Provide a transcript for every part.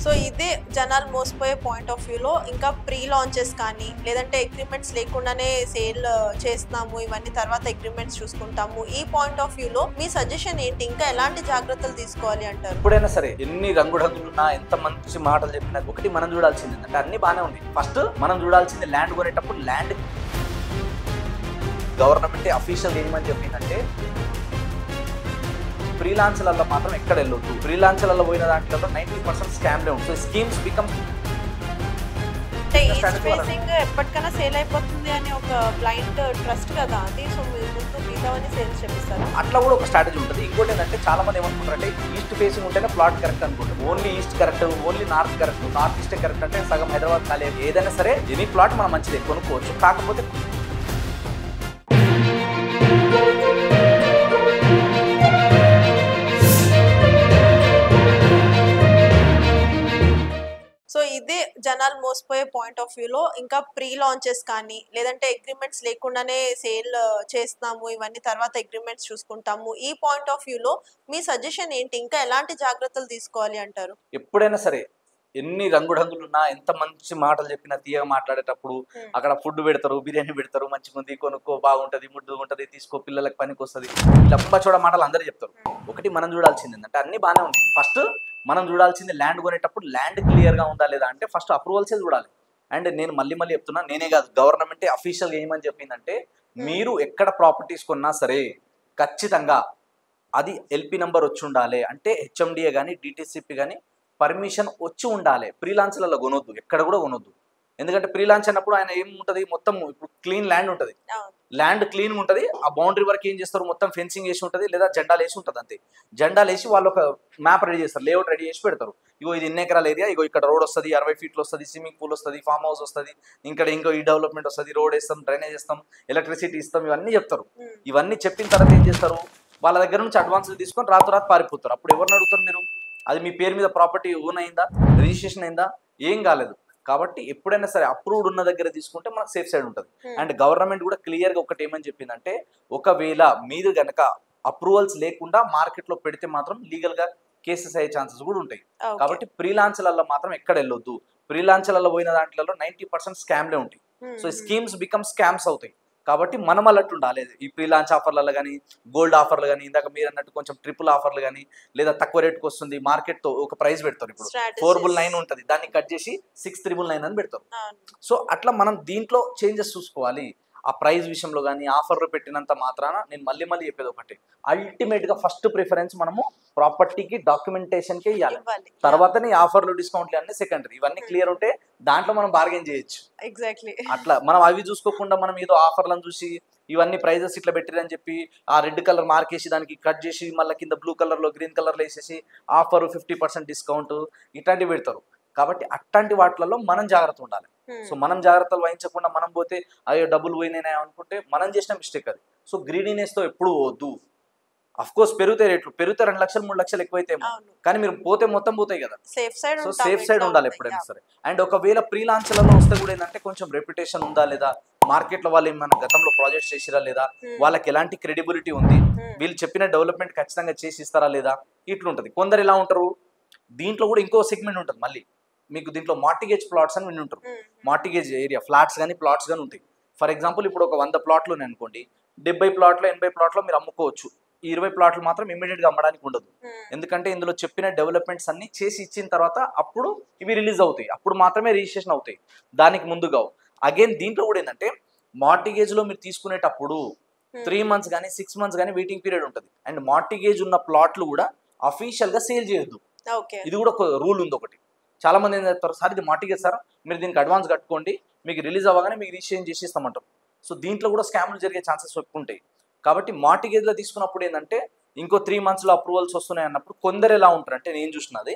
So ఇదే జనాలు మోసపోయే పాయింట్ ఆఫ్ వ్యూలో ఇంకా ప్రీ లాంచెస్ కానీ లేదంటే అగ్రిమెంట్స్ లేకుండానే సేల్ చేస్తున్నాము, ఇవన్నీ తర్వాత అగ్రిమెంట్స్ చూసుకుంటాము, ఈ పాయింట్ ఆఫ్ వ్యూలో మీ సజెషన్ ఏంటి? ఇంకా ఎలాంటి జాగ్రత్తలు తీసుకోవాలి అంటారు? ఎప్పుడైనా సరే ఎన్ని రంగురంగులున్నా ఎంత మంచి మాటలు చెప్పినా ఒకటి మనం చూడాల్సింది అంటే అన్ని బాగానే ఉంది. ఫస్ట్ మనం చూడాల్సింది ల్యాండ్ కొనేటప్పుడు ల్యాండ్ గవర్నమెంట్ అఫీషియల్ ఏమని చెప్పిందంటే ఫ్రీలాన్స్లలో మాత్రం ఎక్కడ వెళ్ళొద్దు. ఫ్రీలాన్స్లలో పోయిన దాంట్లో 90% స్కామ్లే ఉంటుంది. సో స్కీమ్స్ బికమ్ ఎప్పటికైనా సేల్ అయిపోతుంది అని ఒక బ్లైండ్ ట్రస్ట్ కదా అది. సో మీరు ముందు మిగతావన్నీ సేల్స్ చేపిస్తారు. అట్లా కూడా ఒక స్ట్రాటజీ ఉంటుంది. ఇంకోటి ఏంటంటే చాలా మంది ఏమనుకుంటారంటే ఈస్ట్ ఫేసింగ్ ఉంటేనే ప్లాట్ కరెక్ట్ అనుకుంటారు. Only east correct, only north correct, north east correct అంటే సగం హైదరాబాద్ ఖాళీ. ఏదైనా సరే ఎనీ ప్లాట్ మనం మంచిది కొనుక్కోవచ్చు. కాకపోతే సో ఇదే జనాలు మోసపోయే పాయింట్ ఆఫ్ వ్యూలో ఇంకా ప్రీ లాంచెస్ కానీ లేదంటే అగ్రిమెంట్స్ లేకుండానే సేల్ చేస్తున్నాము, ఇవన్నీ తర్వాత అగ్రిమెంట్స్ చూసుకుంటాము, ఈ పాయింట్ ఆఫ్ వ్యూలో మీ సజెషన్ ఏంటి? ఇంకా ఎలాంటి జాగ్రత్తలు తీసుకోవాలి అంటారు? ఎప్పుడైనా సరే ఎన్ని రంగురంగులున్నా ఎంత మంచి మాటలు చెప్పినా తీయగా మాట్లాడేటప్పుడు అక్కడ ఫుడ్ పెడతారు, బిర్యానీ పెడతారు, మంచిగా ఉంది, కొనుక్కో, బాగుంటది, ముద్దు ఉంటది, తీసుకో, పిల్లలకు పనికి వస్తుంది, లంబ చూడ మాటలు అందరూ చెప్తారు. ఒకటి మనం చూడాల్సింది ఏంటంటే అన్ని బాగానే ఉంది. ఫస్ట్ మనం చూడాల్సింది ల్యాండ్ కొనేటప్పుడు ల్యాండ్ క్లియర్గా ఉందా లేదా అంటే ఫస్ట్ అప్రూవల్సే చూడాలి. అండ్ నేను మళ్ళీ చెప్తున్నా, నేనే కాదు గవర్నమెంటే అఫీషియల్గా ఏమని చెప్పిందంటే మీరు ఎక్కడ ప్రాపర్టీస్ కొన్నా సరే ఖచ్చితంగా అది ఎల్పి నెంబర్ వచ్చి ఉండాలి. అంటే హెచ్ఎండిఏ కానీ డిటిసిపి కానీ పర్మిషన్ వచ్చి ఉండాలి. ఫ్రీలాన్స్లలో కొనొద్దు, ఎక్కడ కూడా కొనొద్దు. ఎందుకంటే ఫ్రీలాన్స్ అన్నప్పుడు ఆయన ఏముంటుంది, మొత్తం ఇప్పుడు క్లీన్ ల్యాండ్ ఉంటుంది, ల్యాండ్ క్లీన్ ఉంటుంది. ఆ బౌండరీ వరకు ఏం చేస్తారు, మొత్తం ఫెన్సింగ్ వేసి ఉంటుంది లేదా జెండాలు వేసి ఉంటుంది. అంతే జెండాలు వేసి వాళ్ళు ఒక మ్యాప్ రెడీ చేస్తారు, లేఅవుట్ రెడీ చేసి పెడతారు. ఇగో ఇది ఎన్ని ఎకరాల ఏరియా, ఇగో ఇక్కడ రోడ్ వస్తుంది, 60 ఫీట్లు వస్తుంది, స్విమ్మింగ్ పూల్ వస్తుంది, ఫామ్ హౌస్ వస్తుంది, ఇంకా ఇంకో ఈ డెవలప్మెంట్ వస్తుంది, రోడ్ వేస్తాం, డ్రైనేజ్ వేస్తాం, ఎలక్ట్రిసిటీ ఇస్తాం, ఇవన్నీ చెప్తారు. ఇవన్నీ చెప్పిన తర్వాత ఏం చేస్తారు, వాళ్ళ దగ్గర నుంచి అడ్వాన్సులు తీసుకొని రాత్రి పారిపోతారు. అప్పుడు ఎవరిని అడుగుతారు మీరు? అది మీ పేరు మీద ప్రాపర్టీ ఓన్ అయిందా, రిజిస్ట్రేషన్ అయిందా, ఏం కాలేదు. కాబట్టి ఎప్పుడైనా సరే అప్రూవ్డ్ ఉన్న దగ్గర తీసుకుంటే మనకు సేఫ్ సైడ్ ఉంటుంది. అండ్ గవర్నమెంట్ కూడా క్లియర్గా ఒకటి ఏమని చెప్పిందంటే ఒకవేళ మీరు కనుక అప్రూవల్స్ లేకుండా మార్కెట్లో పెడితే మాత్రం లీగల్గా కేసెస్ అయ్యే ఛాన్సెస్ కూడా ఉంటాయి. కాబట్టి ఫ్రీలాన్స్లలో మాత్రం ఎక్కడ వెళ్ళొద్దు. ఫ్రీలాన్స్లలో పోయిన దాంట్లో 90% స్కామ్లే ఉంటాయి. సో స్కీమ్స్ బికమ్ స్కామ్స్ అవుతాయి. కాబట్టి మనం అలర్ట్ ఉండాలి. ఈ ఫ్రీలాన్స్ ఆఫర్లలో కానీ, గోల్డ్ ఆఫర్లు కానీ, ఇందాక మీరు అన్నట్టు కొంచెం ట్రిపుల్ ఆఫర్లు కానీ, లేదా తక్కువ రేట్కి వస్తుంది, మార్కెట్తో ఒక ప్రైస్ పెడతారు. ఇప్పుడు 499 ఉంటుంది, దాన్ని కట్ చేసి 699 అని పెడతారు. సో అట్లా మనం దీంట్లో చేంజెస్ చూసుకోవాలి. ఆ ప్రైస్ విషయంలో కానీ ఆఫర్లు పెట్టినంత మాత్రాన నేను మళ్ళీ చెప్పేది ఒకటి, అల్టిమేట్గా ఫస్ట్ ప్రిఫరెన్స్ మనము ప్రాపర్టీకి డాక్యుమెంటేషన్కే ఇవ్వాలి. తర్వాతనే ఆఫర్లు డిస్కౌంట్లు అన్నీ సెకండరీ. ఇవన్నీ క్లియర్ ఉంటే దాంట్లో మనం బార్గెన్ చేయొచ్చు. ఎగ్జాక్ట్లీ. అట్లా మనం అవి చూసుకోకుండా మనం ఏదో ఆఫర్లను చూసి ఇవన్నీ ప్రైజెస్ ఇట్లా పెట్టిరని చెప్పి ఆ రెడ్ కలర్ మార్క్ వేసి దానికి కట్ చేసి మళ్ళీ కింద బ్లూ కలర్లో గ్రీన్ కలర్లో వేసేసి ఆఫర్ 50% డిస్కౌంట్ ఇట్లాంటివి పెడతారు. కాబట్టి అట్లాంటి వాటిలలో మనం జాగ్రత్త ఉండాలి. సో మనం జాగ్రత్తలు వహించకుండా మనం పోతే అయ్యో డబ్బులు పోయినాయి అనుకుంటే మనం చేసిన మిస్టేక్ అది. సో గ్రీడీనెస్తో ఎప్పుడు పోవద్దు. అఫ్ కోర్స్ పెరుగుతాయి రేట్లు, పెరిగితే 2 లక్షలు 3 లక్షలు ఎక్కువైతే, కానీ మీరు పోతే మొత్తం పోతాయి కదా. సో సేఫ్ సైడ్ ఉండాలి ఎప్పుడైనా సరే. అండ్ ఒకవేళ ఫ్రీలాన్స్లలో వస్తే కూడా ఏంటంటే కొంచెం రెప్యుటేషన్ ఉందా లేదా, మార్కెట్లో వాళ్ళు ఏమైనా గతంలో ప్రాజెక్ట్స్ చేసిరా లేదా, వాళ్ళకి ఎలాంటి క్రెడిబిలిటీ ఉంది, వీళ్ళు చెప్పిన డెవలప్మెంట్ ఖచ్చితంగా చేసి ఇస్తారా లేదా, ఇట్లుంటుంది. కొందరు ఎలా ఉంటారు, దీంట్లో కూడా ఇంకో సెగ్మెంట్ ఉంటుంది మళ్ళీ మీకు. దీంట్లో మార్టిగేజ్ ప్లాట్స్ అని విని ఉంటారు. మార్టిగేజ్ ఏరియా ఫ్లాట్స్ కానీ ప్లాట్స్ కానీ ఉంటాయి. ఫర్ ఎగ్జాంపుల్ ఇప్పుడు ఒక 100 ప్లాట్లు అనుకోండి, 70 ప్లాట్లో 80 ప్లాట్లో మీరు అమ్ముకోవచ్చు. ఈ 20 ప్లాట్లు మాత్రం ఇమీడియట్గా అమ్మడానికి ఉండదు. ఎందుకంటే ఇందులో చెప్పిన డెవలప్మెంట్స్ అన్ని చేసి ఇచ్చిన తర్వాత అప్పుడు ఇవి రిలీజ్ అవుతాయి, అప్పుడు మాత్రమే రిజిస్ట్రేషన్ అవుతాయి, దానికి ముందుగా. అగైన్ దీంట్లో కూడా ఏంటంటే మార్టిగేజ్లో మీరు తీసుకునేటప్పుడు 3 మంత్స్ కానీ 6 మంత్స్ కానీ వెయిటింగ్ పీరియడ్ ఉంటుంది. అండ్ మార్టిగేజ్ ఉన్న ప్లాట్లు కూడా అఫీషియల్గా సేల్ చేయొద్దు. ఇది కూడా ఒక రూల్ ఉంది ఒకటి. చాలా మంది ఏం చెప్తారు, సార్ ఇది మార్టిగేజ్ సార్, మీరు దీనికి అడ్వాన్స్ కట్టుకోండి, మీకు రిలీజ్ అవ్వగానే మీకు రిజిస్ట్రేషన్ చేసి ఇస్తామంటారు. సో దీంట్లో కూడా స్కామ్లు జరిగే ఛాన్సెస్ ఎక్కువ ఉంటాయి. కాబట్టి మార్టిగేజ్లో తీసుకున్నప్పుడు ఏంటంటే ఇంకో 3 మంత్స్లో అప్రూవల్స్ వస్తున్నాయి అన్నప్పుడు కొందరు ఎలా ఉంటారు అంటే, నేను చూసినది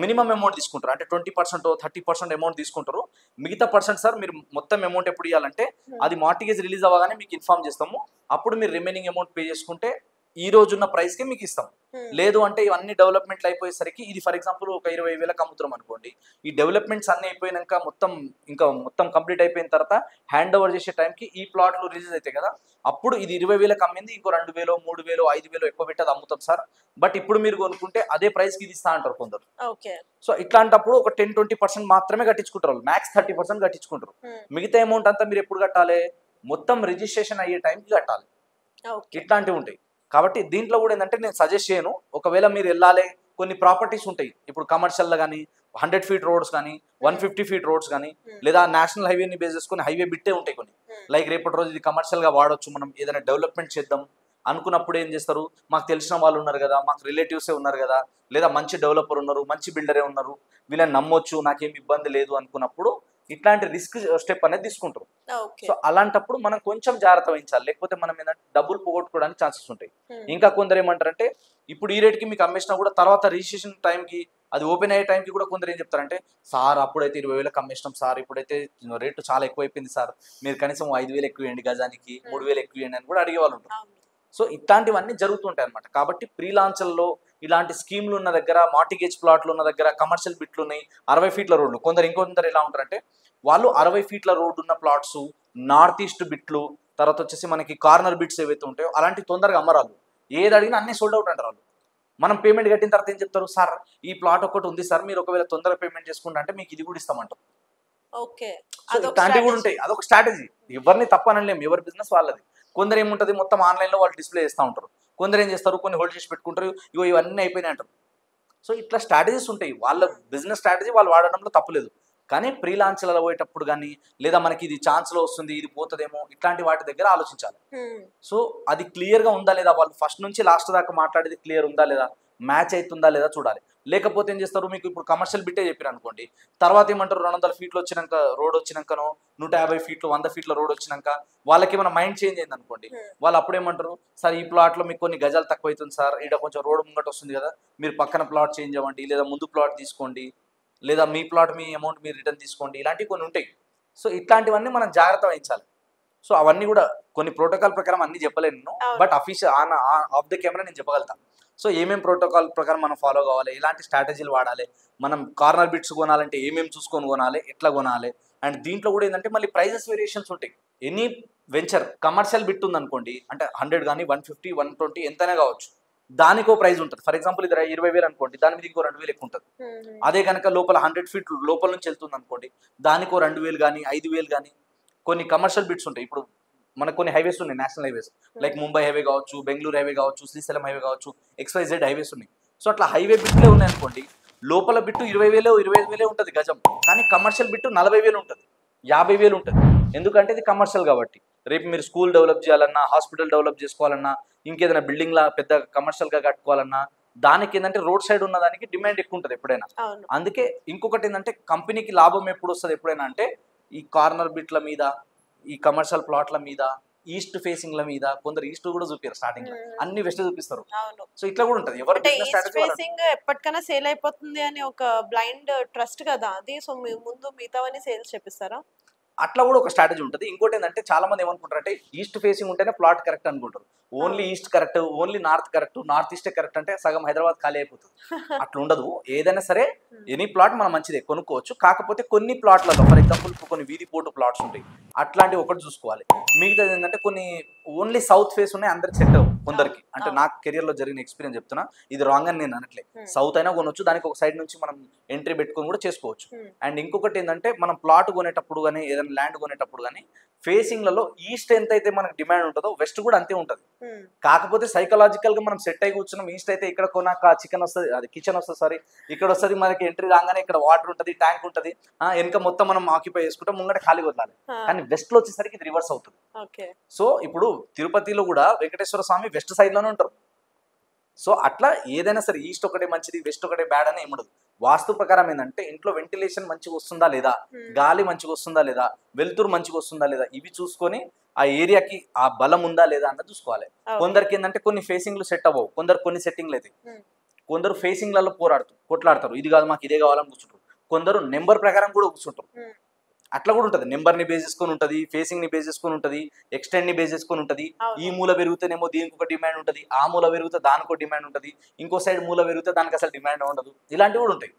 మినిమం అమౌంట్ తీసుకుంటారు. అంటే 20% 30% అమౌంట్ తీసుకుంటారు. మిగతా పర్సెంట్ సార్ మీరు మొత్తం అమౌంట్ ఎప్పుడు ఇవ్వాలంటే అది మార్టిగేజ్ రిలీజ్ అవ్వగానే మీకు ఇన్ఫార్మ్ చేస్తాము, అప్పుడు మీరు రిమైనింగ్ అమౌంట్ పే చేసుకుంటే ఈ రోజున్న ప్రైస్ కి మీకు ఇస్తాం. లేదు అంటే ఇవన్నీ డెవలప్మెంట్లు అయిపోయేసరికి ఇది ఫర్ ఎగ్జాంపుల్ ఒక 20,000 అమ్ముతున్నాం అనుకోండి. ఈ డెవలప్మెంట్స్ అన్ని అయిపోయినాక మొత్తం కంప్లీట్ అయిపోయిన తర్వాత హ్యాండ్ ఓవర్ చేసే టైంకి ఈ ప్లాట్లు రిలీజ్ అవుతాయి కదా, అప్పుడు ఇది 20,000 అమ్మింది ఇంకో 2,000 3,000 5,000 ఎక్కువ పెట్టి అది అమ్ముతాం సార్, బట్ ఇప్పుడు మీరు కొనుక్కుంటే అదే ప్రైస్ కి ఇది ఇస్తా అంటారు కొందరు. సో ఇట్లాంటప్పుడు ఒక 10-20% మాత్రమే కట్టించుకుంటారు, మ్యాక్స్ 30% కట్టించుకుంటారు. మిగతా అమౌంట్ అంతా మీరు ఎప్పుడు కట్టాలి, మొత్తం రిజిస్ట్రేషన్ అయ్యే టైంకి కట్టాలి. ఇట్లాంటివి ఉంటాయి. కాబట్టి దీంట్లో కూడా ఏంటంటే నేను సజెస్ట్ చేయను, ఒకవేళ మీరు వెళ్ళాలి కొన్ని ప్రాపర్టీస్ ఉంటాయి ఇప్పుడు కమర్షియల్ కానీ 100 feet రోడ్స్ కానీ 150 feet రోడ్స్ కానీ లేదా నేషనల్ హైవేని బేస్ చేసుకుని హైవే బిట్టే ఉంటాయి కొన్ని. లైక్ రేపటి రోజు ఇది కమర్షియల్ గా వాడొచ్చు, మనం ఏదైనా డెవలప్మెంట్ చేద్దాం అనుకున్నప్పుడు ఏం చేస్తారు, మాకు తెలిసిన వాళ్ళు ఉన్నారు కదా, మాకు రిలేటివ్సే ఉన్నారు కదా, లేదా మంచి డెవలపర్ ఉన్నారు, మంచి బిల్డరే ఉన్నారు, వీళ్ళని నమ్మొచ్చు, నాకేం ఇబ్బంది లేదు అనుకున్నప్పుడు ఇట్లాంటి రిస్క్ స్టెప్ అనేది తీసుకుంటారు. సో అలాంటప్పుడు మనం కొంచెం జాగ్రత్త వహించాలి, లేకపోతే మనం ఏంటంటే డబ్బులు పోగొట్టుకోవడానికి ఛాన్సెస్ ఉంటాయి. ఇంకా కొందరు ఏమంటారంటే ఇప్పుడు ఈ రేట్కి మీకు అమ్మేసినా కూడా తర్వాత రిజిస్ట్రేషన్ టైంకి అది ఓపెన్ అయ్యే టైంకి కూడా కొందరు ఏం చెప్తారంటే, సార్ అప్పుడైతే 20,000 అమ్మేసినాం సార్, ఇప్పుడైతే రేటు చాలా ఎక్కువైపోయింది సార్, మీరు కనీసం 5,000 ఎక్కువ ఇవ్వండి, గజానికి 3,000 ఎక్కువ ఇవ్వండి అని కూడా అడిగే వాళ్ళు ఉంటారు. సో ఇట్లాంటివన్నీ జరుగుతుంటాయి అనమాట. కాబట్టి ప్రీ లాంచ్ల్లో ఇలాంటి స్కీమ్లు ఉన్న దగ్గర, మార్టిగేజ్ ప్లాట్లు ఉన్న దగ్గర, కమర్షియల్ బిట్లు ఉన్నాయి, 60 feet రోడ్లు, ఇంకొందరు ఎలా ఉంటారంటే వాళ్ళు 60 feet రోడ్డు ఉన్న ప్లాట్స్, నార్త్ ఈస్ట్ బిట్లు, తర్వాత వచ్చేసి మనకి కార్నర్ బిట్స్ ఏవైతే ఉంటాయో అలాంటి తొందరగా అమ్మరాలు, ఏది అడిగినా అన్ని సోల్డ్ అవుట్ అంటారు వాళ్ళు. మనం పేమెంట్ కట్టిన తర్వాత ఏం చెప్తారు, సార్ ఈ ప్లాట్ ఒకటి ఉంది సార్, మీరు ఒకవేళ తొందరగా పేమెంట్ చేసుకుంటా అంటే మీకు ఇది కూడా ఇస్తామంటారు. ఇట్లాంటివి కూడా ఉంటాయి, అదొక స్ట్రాటజీ. ఎవరిని తప్పనలేము, ఎవరి బిజినెస్ వాళ్ళది. కొందరు ఏముంటుంది మొత్తం ఆన్లైన్లో వాళ్ళు డిస్ప్లే చేస్తూ ఉంటారు, కొందరు ఏం చేస్తారు కొన్ని హోల్డ్ చేసి పెట్టుకుంటారు, ఇవన్నీ అయిపోయినాయి అంటారు. సో ఇట్లా స్ట్రాటజీస్ ఉంటాయి, వాళ్ళ బిజినెస్ స్ట్రాటజీ వాళ్ళు వాడడంలో తప్పులేదు. కానీ ప్రీ లాంచ్లలో పోయేటప్పుడు కానీ లేదా మనకి ఇది ఛాన్స్లో వస్తుంది ఇది పోతుందేమో ఇట్లాంటి వాటి దగ్గర ఆలోచించాలి. సో అది క్లియర్గా ఉందా లేదా, వాళ్ళు ఫస్ట్ నుంచి లాస్ట్ దాకా మాట్లాడేది క్లియర్ ఉందా లేదా, మ్యాచ్ అవుతుందా లేదా చూడాలి. లేకపోతే ఏం చేస్తారు, మీకు ఇప్పుడు కమర్షియల్ బిట్టే చెప్పారు అనుకోండి, తర్వాత ఏమంటారు 200 feet వచ్చినాక రోడ్ వచ్చినాకనో 150 feet 100 feet రోడ్ వచ్చినాక వాళ్ళకి ఏమైనా మైండ్ చేంజ్ అయింది అనుకోండి, వాళ్ళు అప్పుడు ఏమంటారు, సార్ ఈ ప్లాట్లో మీకు కొన్ని గజాలు తక్కువ అవుతుంది సార్, ఇక్కడ కొంచెం రోడ్ ముంగట వస్తుంది కదా, మీరు పక్కన ప్లాట్ చేంజ్ అవ్వండి, లేదా ముందు ప్లాట్ తీసుకోండి, లేదా మీ ప్లాట్ మీ అమౌంట్ మీరు రిటర్న్ తీసుకోండి, ఇలాంటివి కొన్ని ఉంటాయి. సో ఇట్లాంటివన్నీ మనం జాగ్రత్త వహించాలి. సో అవన్నీ కూడా కొన్ని ప్రోటోకాల్ ప్రకారం అన్ని చెప్పలేను, but official of the camera నేను చెప్పగలుగుతాను. సో ఏమేమి ప్రోటోకాల్ ప్రకారం మనం ఫాలో కావాలి, ఎలాంటి స్ట్రాటజీలు వాడాలి, మనం కార్నర్ బిట్స్ కొనాలంటే ఏమేమి చూసుకొని కొనాలి, ఎట్లా కొనాలి. అండ్ దీంట్లో కూడా ఏంటంటే మళ్ళీ ప్రైజెస్ వేరియేషన్స్ ఉంటాయి. ఎనీ వెంచర్ కమర్షియల్ బిట్ ఉందనుకోండి, అంటే 100 కానీ 150 120 ఎంతైనా కావచ్చు, దానికో ప్రైజ్ ఉంటుంది. ఫర్ ఎగ్జాంపుల్ ఇది 20,000 అనుకోండి, దాని మీద ఇంకో 2,000 ఎక్కువ ఉంటుంది. అదే కనుక లోపల 100 feet లోపల నుంచి వెళ్తుంది అనుకోండి, దానికో 2,000 కానీ 5,000 కానీ. కొన్ని కమర్షియల్ బిట్స్ ఉంటాయి, ఇప్పుడు మనకు కొన్ని హైవేస్ ఉన్నాయి, national highways, like Mumbai highway కావచ్చు, బెంగళూరు హైవే కావచ్చు, శ్రీశైలం హైవే కావచ్చు, XYZ హైవేస్ ఉన్నాయి. సో అట్లా హైవే బిట్లే ఉన్నాయి అనుకోండి, లోపల బిట్టు 20,000 25,000 ఉంటుంది గజం, కానీ కమర్షియల్ బిట్టు 40,000 ఉంటుంది, 50,000 ఉంటుంది. ఎందుకంటే ఇది కమర్షియల్ కాబట్టి. రేపు మీరు స్కూల్ డెవలప్ చేయాలన్నా, హాస్పిటల్ డెవలప్ చేసుకోవాలన్నా, ఇంకేదైనా బిల్డింగ్ లా పెద్ద కమర్షియల్ గా కట్టుకోవాలన్నా, దానికి ఏంటంటే రోడ్ సైడ్ ఉన్న దానికి డిమాండ్ ఎక్కువ ఉంటుంది ఎప్పుడైనా. అందుకే ఇంకొకటి ఏంటంటే కంపెనీకి లాభం ఎప్పుడు వస్తుంది ఎప్పుడైనా అంటే ఈ కార్నర్ బిట్ల మీద, ఈ కమర్షియల్ ప్లాట్ల మీద, ఈస్ట్ ఫేసింగ్ ల మీద. కొందరు ఈస్ట్ కూడా చూపారు స్టార్టింగ్ లో, అన్ని వెస్ట్ చూపిస్తారు. సో ఇట్లా కూడా ఉంటది, ఎవరు ఎప్పటికైనా సేల్ అయిపోతుంది అని ఒక బ్లైండ్ ట్రస్ట్ కదా అది. సో ముందు మిగతావన్నీ సేల్స్ చేపిస్తారా? అట్లా కూడా ఒక స్ట్రాటజీ ఉంటుంది. ఇంకోటి ఏంటంటే చాలా మంది ఏమనుకుంటారు అంటే ఈస్ట్ ఫేసింగ్ ఉంటేనే ప్లాట్ కరెక్ట్ అనుకుంటారు. Only east correct, only north correct, north east correct అంటే సగం హైదరాబాద్ ఖాళీ అయిపోతుంది. అట్లా ఉండదు. ఏదైనా సరే ఎనీ ప్లాట్ మనం మంచిదే కొనుక్కోవచ్చు. కాకపోతే కొన్ని ప్లాట్లలో ఫర్ ఎగ్జాంపుల్ కొన్ని వీధి పోటు ప్లాట్స్ ఉంటాయి, అట్లాంటివి ఒకటి చూసుకోవాలి. మిగతాది ఏంటంటే కొన్ని ఓన్లీ సౌత్ ఫేస్ ఉన్నాయి, అందరికి సెట్ అవ్వవు కొందరికి. అంటే నాకు కెరియర్ లో జరిగిన ఎక్స్పీరియన్స్ చెప్తున్నా, ఇది రాంగ్ అని నేను అనట్లే. సౌత్ అయినా కొనొచ్చు, దానికి ఒక సైడ్ నుంచి మనం ఎంట్రీ పెట్టుకొని కూడా చేసుకోవచ్చు. అండ్ ఇంకొకటి ఏంటంటే మనం ప్లాట్ కొనేటప్పుడు కానీ ఏదైనా ల్యాండ్ కొనేటప్పుడు కానీ ఫేసింగ్ లలో ఈస్ట్ ఎంత అయితే మనకు డిమాండ్ ఉంటుందో వెస్ట్ కూడా అంతే ఉంటుంది. కాకపోతే సైకలాజికల్ గా మనం సెట్ అయి కూర్చున్నాం, ఈస్ట్ అయితే ఇక్కడ కొనాక చికెన్ వస్తుంది, అది కిచెన్ వస్తుంది, సారీ ఇక్కడ వస్తుంది, మనకి ఎంట్రీ రాగానే ఇక్కడ వాటర్ ఉంటుంది, ట్యాంక్ ఉంటుంది, వెనక మొత్తం మనం ఆక్యుపై చేసుకుంటాం, ముంగట ఖాళీ వదలాలి. కానీ వెస్ట్ లో వచ్చేసరికి ఇది రివర్స్ అవుతుంది. సో ఇప్పుడు తిరుపతిలో కూడా వెంకటేశ్వర స్వామి వెస్ట్ సైడ్ లోనే ఉంటారు. సో అట్లా ఏదైనా సరే ఈస్ట్ ఒకటే మంచిది, వెస్ట్ ఒకటే బ్యాడ్ అని ఏముండదు. వాస్తు ప్రకారం ఏంటంటే ఇంట్లో వెంటిలేషన్ మంచిగా వస్తుందా లేదా, గాలి మంచిగా వస్తుందా లేదా, వెలుతురు మంచిగా వస్తుందా లేదా, ఇవి చూసుకొని ఆ ఏరియాకి ఆ బలం ఉందా లేదా అన్నది చూసుకోవాలి. కొందరికి ఏంటంటే కొన్ని ఫేసింగ్లు సెట్ అవ్వవు, కొందరు కొన్ని సెట్టింగ్లు అయితే, కొందరు ఫేసింగ్లలో కొట్లాడతారు, ఇది కాదు మాకు ఇదే కావాలని కూర్చుంటారు. కొందరు నెంబర్ ప్రకారం కూడా కూర్చుంటారు. అట్లా కూడా ఉంటుంది, నెంబర్ని బేస్ చేసుకొని ఉంటుంది, ఫేసింగ్ని బేస్ చేసుకొని ఉంటుంది, ఎక్స్టెండ్ని బేస్ చేసుకొని ఉంటుంది. అవును. ఈ మూల పెరుగుతేనేమో దీనికి ఒక డిమాండ్ ఉంటుంది, ఆ మూల పెరిగితే దానికి ఒక డిమాండ్ ఉంటుంది, ఇంకో సైడ్ మూల పెరిగితే దానికి అసలు డిమాండ్ ఉండదు. ఇలాంటివి కూడా ఉంటాయి.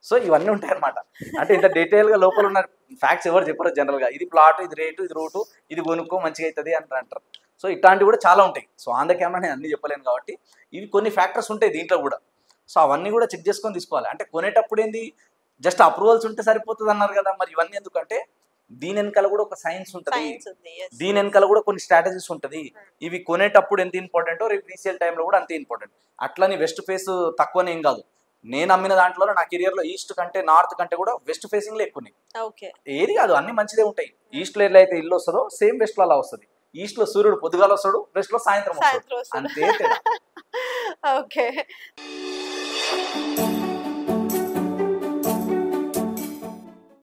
సో ఇవన్నీ ఉంటాయి అనమాట. అంటే ఇంత డీటెయిల్గా లోపల ఉన్న ఫ్యాక్ట్స్ ఎవరు చెప్పరు జనరల్గా. ఇది ప్లాట్, ఇది రేటు, ఇది రూటు, ఇది కొనుక్కో మంచిగా అవుతుంది అని అంటారు. సో ఇట్లాంటివి కూడా చాలా ఉంటాయి. సో ఆన్ ద కెమెరా నేను అన్ని చెప్పలేను కాబట్టి ఇవి కొన్ని ఫ్యాక్టర్స్ ఉంటాయి దీంట్లో కూడా. సో అవన్నీ కూడా చెక్ చేసుకొని తీసుకోవాలి. అంటే కొనేటప్పుడు ఏంది జస్ట్ అప్రూవల్స్ ఉంటే సరిపోతుంది అన్నారు కదా, మరి ఇవన్నీ ఎందుకంటే దీని వెనకాల కూడా ఒక సైన్స్ ఉంటుంది, దీని వెనకాల కూడా కొన్ని స్ట్రాటజీస్ ఉంటుంది. ఇవి కొనేటప్పుడు ఎంత ఇంపార్టెంటో రేపు రీసేల్ టైంలో కూడా అంతే ఇంపార్టెంట్. అట్లని వెస్ట్ ఫేస్ తక్కువనే ఏం కాదు. నేను అమ్మిన దాంట్లో నా కెరియర్లో ఈస్ట్ కంటే నార్త్ కంటే కూడా వెస్ట్ ఫేసింగ్లో ఎక్కువ. ఏది కాదు, అన్ని మంచిదే ఉంటాయి. ఈస్ట్లో ఎలా అయితే ఇల్లు వస్తుందో సేమ్ వెస్ట్లో అలా వస్తుంది. ఈస్ట్ లో సూర్యుడు పొద్దుగాల వస్తాడు, వెస్ట్ లో సాయంత్రం వస్తాడు, అంతే. ఓకే.